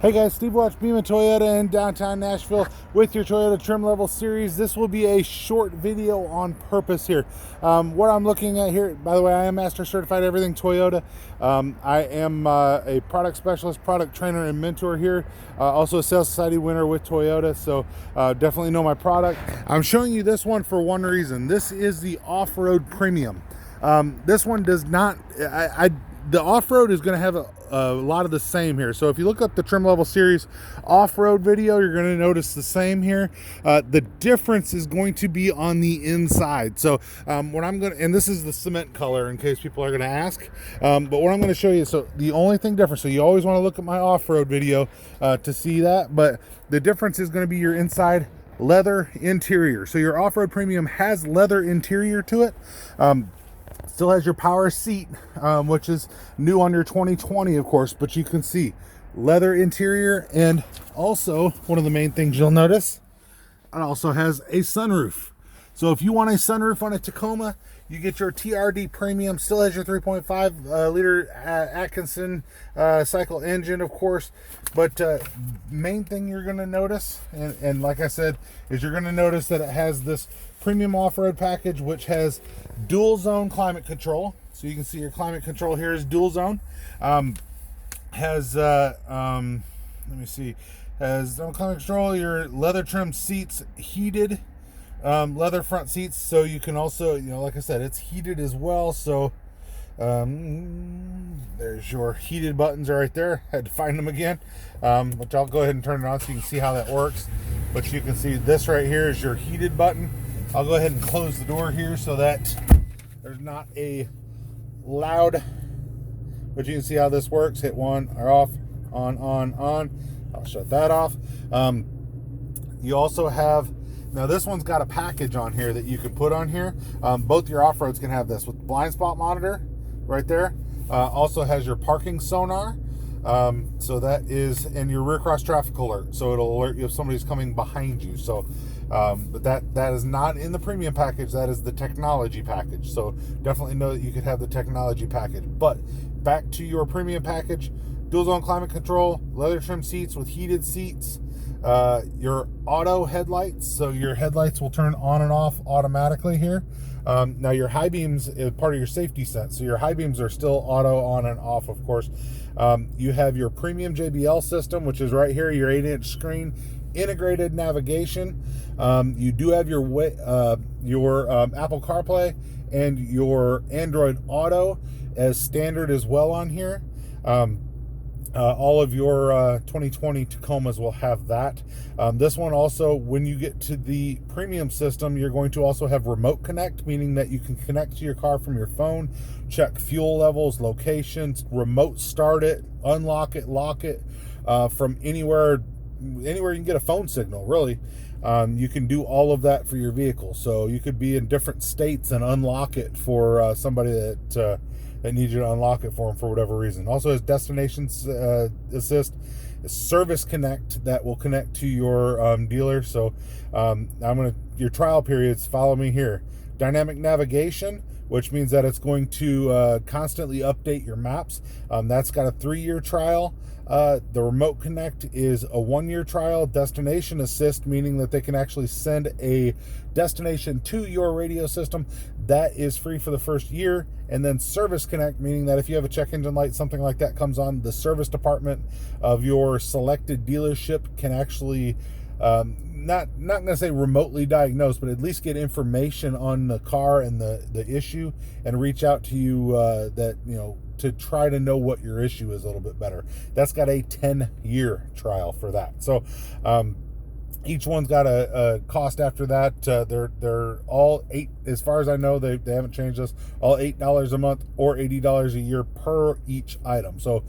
Hey guys, Steve Welch, Premium Toyota in downtown Nashville with your Toyota trim level series. This will be a short video on purpose here. What I'm looking at here, by the way, I am Master Certified Everything Toyota. I am a product specialist, product trainer, and mentor here. Also a Sales Society winner with Toyota, so definitely know my product. I'm showing you this one for one reason. This is the off-road premium. This one does not, the off-road is going to have a lot of the same here. So if you look up the trim level series off-road video, you're going to notice the same here. The difference is going to be on the inside. So what I'm going to, and this is the cement color in case people are going to ask, but what I'm going to show you, so the only thing different, so you always want to look at my off-road video to see that, but the difference is going to be your inside leather interior. So your off-road premium has leather interior to it. Still has your power seat, which is new on your 2020, of course, but you can see leather interior. And also, one of the main things you'll notice, it also has a sunroof. So if you want a sunroof on a Tacoma, you get your TRD Premium. Still has your 3.5 liter Atkinson cycle engine, of course. But main thing you're going to notice, and like I said, is you're going to notice that it has this premium off-road package, which has dual zone climate control. So you can see your climate control here is dual zone. Has let me see, has climate control, your leather trim seats, heated leather front seats, so you can also, you know, like I said, it's heated as well. So there's your heated buttons right there. Had to find them again, but I'll go ahead and turn it on so you can see how that works. But you can see this right here is your heated button. I'll go ahead and close the door here so that there's not a loud, but you can see how this works. Hit one or off, on. I'll shut that off. You also have, now this one's got a package on here that you can put on here. Both your off-roads can have this with blind spot monitor right there. Also has your parking sonar. So that is, and your rear cross traffic alert. So it'll alert you if somebody's coming behind you. So, but that is not in the premium package. That is the technology package. So definitely know that you could have the technology package. But back to your premium package, dual zone climate control, leather trim seats with heated seats, your auto headlights. So your headlights will turn on and off automatically here. Now your high beams is part of your safety set. So your high beams are still auto on and off, of course. You have your premium JBL system, which is right here, your 8-inch screen, integrated navigation. You do have your Apple CarPlay and your Android Auto as standard as well on here. All of your 2020 Tacomas will have that. This one also, when you get to the premium system, you're going to also have remote connect, meaning that you can connect to your car from your phone, check fuel levels, locations, remote start it, unlock it, lock it from anywhere you can get a phone signal, really. You can do all of that for your vehicle. So you could be in different states and unlock it for somebody that needs you to unlock it for them for whatever reason. Also has destination assist, service connect that will connect to your dealer. So your trial periods, follow me here. Dynamic navigation, which means that it's going to constantly update your maps. That's got a 3-year trial. The remote connect is a 1-year trial. Destination assist, meaning that they can actually send a destination to your radio system. That is free for the first year. And then service connect, meaning that if you have a check engine light, something like that comes on, the service department of your selected dealership can actually not going to say remotely diagnose, but at least get information on the car and the issue and reach out to you that, you know, to try to know what your issue is a little bit better. That's got a 10-year trial for that. So each one's got a cost after that. They're all $8, as far as I know, they haven't changed this, all $8 a month or $80 a year per each item. So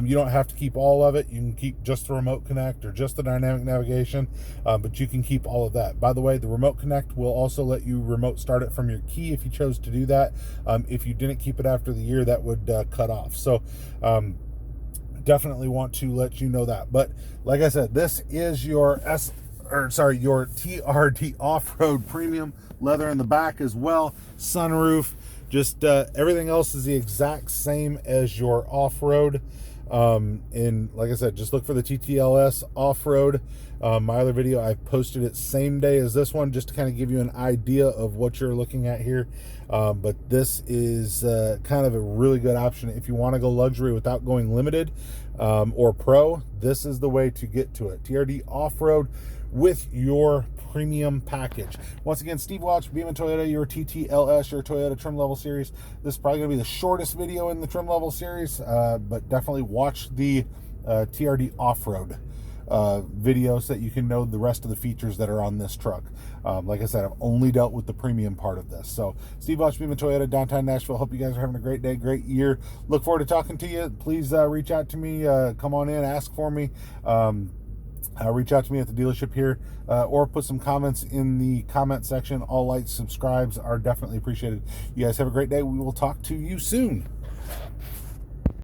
you don't have to keep all of it. You can keep just the remote connect or just the dynamic navigation, but you can keep all of that. By the way, the remote connect will also let you remote start it from your key if you chose to do that. If you didn't keep it after the year, that would cut off. So definitely want to let you know that. But like I said, this is your your TRD off-road premium, leather in the back as well, sunroof, just everything else is the exact same as your off-road. And like I said, just look for the TTLS off-road. My other video, I posted it same day as this one, just to kind of give you an idea of what you're looking at here. But this is kind of a really good option if you want to go luxury without going limited or pro. This is the way to get to it. TRD off-road with your premium package. Once again, Steve Welch, Beeman Toyota, your TTLS, your Toyota trim level series. This is probably going to be the shortest video in the trim level series, but definitely watch the TRD off-road video so that you can know the rest of the features that are on this truck. Like I said, I've only dealt with the premium part of this. So Steve Welch, Beeman Toyota, downtown Nashville. Hope you guys are having a great day, great year. Look forward to talking to you. Please reach out to me. Come on in, ask for me. Reach out to me at the dealership here, or put some comments in the comment section. All likes, subscribes are definitely appreciated. You guys have a great day. We will talk to you soon.